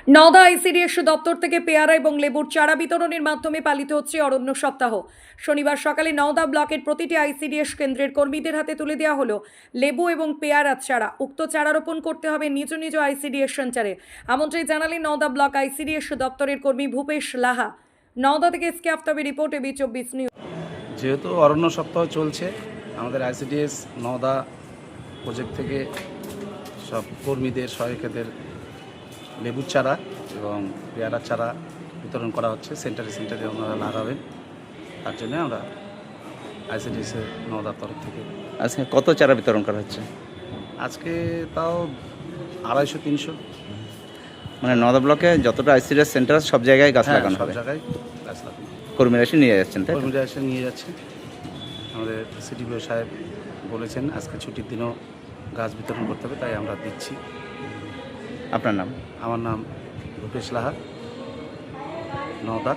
Nowda ICDS দপ্তর থেকে পেয়ারা এবং লেবুর চারা বিতরণের মাধ্যমে পালিত হচ্ছে অরণ্য সপ্তাহ। শনিবার সকালে নওদা ব্লকের প্রতিটি আইসিডিএস কেন্দ্রের কর্মীদের হাতে তুলে দেওয়া হলো লেবু এবং পেয়ারার চারা। উক্ত চারা রোপণ করতে হবে নিজ নিজ আইসিডিএস সেন্টারে। আমন্ত্রণ জানালেন নওদা ব্লক আইসিডিএস দপ্তরের কর্মী ভূপেশ লাহা। নওদা থেকে এসকে আফতাবের রিপোর্ট, এবি 24 নিউজ। যেহেতু অরণ্য সপ্তাহ চলছে, আমাদের আইসিডিএস নওদা প্রজেক্ট থেকে সব কর্মীদের সহায়িকাদের লেবুর চারা এবং পেয়ারার চারা বিতরণ করা হচ্ছে। সেন্টারে ওনারা লাগাবেন, তার জন্য আমরা আইসিডিএসের নওদার তরফ থেকে আজকে কত চারা বিতরণ করা হচ্ছে? আজকে তাও 250-300, মানে নওদা ব্লকে যতটা আইসিডিএস সেন্টার আছে সব জায়গায় গাছ লাগানো সব হবে। জায়গায় গাছ লাগানো। কর্মীরা এসে নিয়ে যাচ্ছেন, তাই তো? কর্মীরা এসে নিয়ে যাচ্ছে। আমাদের সিডিপিও সাহেব বলেছেন আজকে ছুটির দিনও গাছ বিতরণ করতে হবে, তাই আমরা দিচ্ছি। আপনার নাম? আমার নাম ভূপেশ লাহা, নওদা।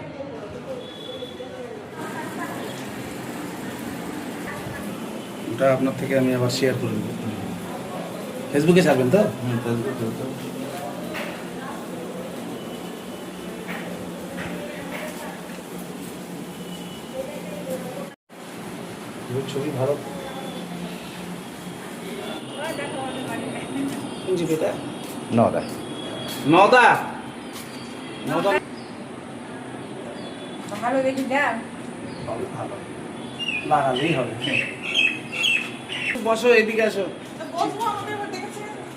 ওটা আপনার থেকে আমি আবার শেয়ার করে দেবো। ফেসবুকে ছাড়বেন তো? ছবি ভালো। নওদা। নওদা নওদা ভালো দেখি দেখ ভালো লাগালেই হবে। বসো, এদিকে আসো।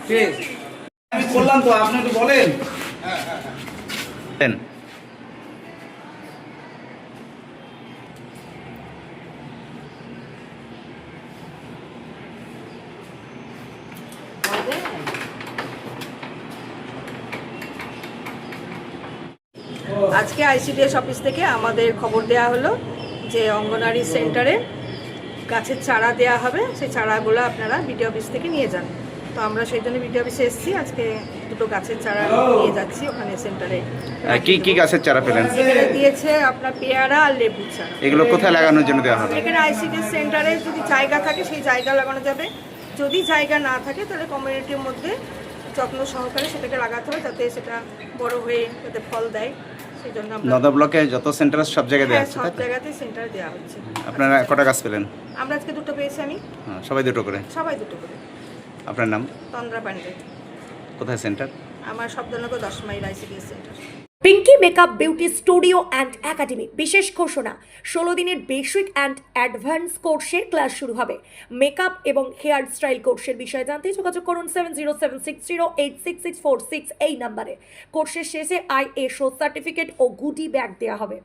ঠিক আমি বললাম তো, আপনি একটু বলেন। দেন। আজকে আইসিডিএস অফিস থেকে আমাদের খবর দেওয়া হলো যে অঙ্গনারী সেন্টারে গাছের চারা দেওয়া হবে। সেই চারাগুলো আপনারা বিডিও অফিস থেকে নিয়ে যান। তো আমরা সেই জন্য বিডিও অফিসে এসেছি। আজকে দুটো গাছের চারা নিয়ে যাচ্ছি ওখানে সেন্টারে। কি কি গাছের চারা পেলেন? এখানে দিয়েছে আপনার পেয়ারা আর লেবু চারা। এগুলো কোথায় লাগানোর জন্য দেওয়া হবে? এখানে আইসিডিএস সেন্টারে যদি জায়গা থাকে সেই জায়গা লাগানো যাবে, যদি জায়গা না থাকে তাহলে কমিউনিটির মধ্যে যত্ন সহকারে সেটাকে লাগাতে হবে, যাতে সেটা বড় হয়ে যাতে ফল দেয়। সেই জন্য আমরা নওদা ব্লকে যত সেন্টার আছে সব জায়গায় দেওয়া হচ্ছে, সব তাই তো? জায়গাতে সেন্টারে দেওয়া হচ্ছে। আপনারা কটা গাছ পেলেন? আমরা আজকে দুটো পেয়েছি। আমি সবাই দুটো করে? সবাই দুটো করে। আপনার নাম? তন্দ্রা পান্ডে। কোথায় সেন্টার? আমার Shabdanagar 10 mile ICDS centre. Pinky makeup beauty studio and academy বিশেষ ঘোষণা, 16 দিনের বেসিক অ্যান্ড অ্যাডভান্স কোর্সের ক্লাস শুরু হবে। মেকআপ এবং হেয়ার স্টাইল কোর্সের বিষয়ে জানতে যোগাযোগ করুন 7076086646 এই নাম্বারে। কোর্সের শেষে ISO সার্টিফিকেট ও গুডি ব্যাগ দেওয়া হবে।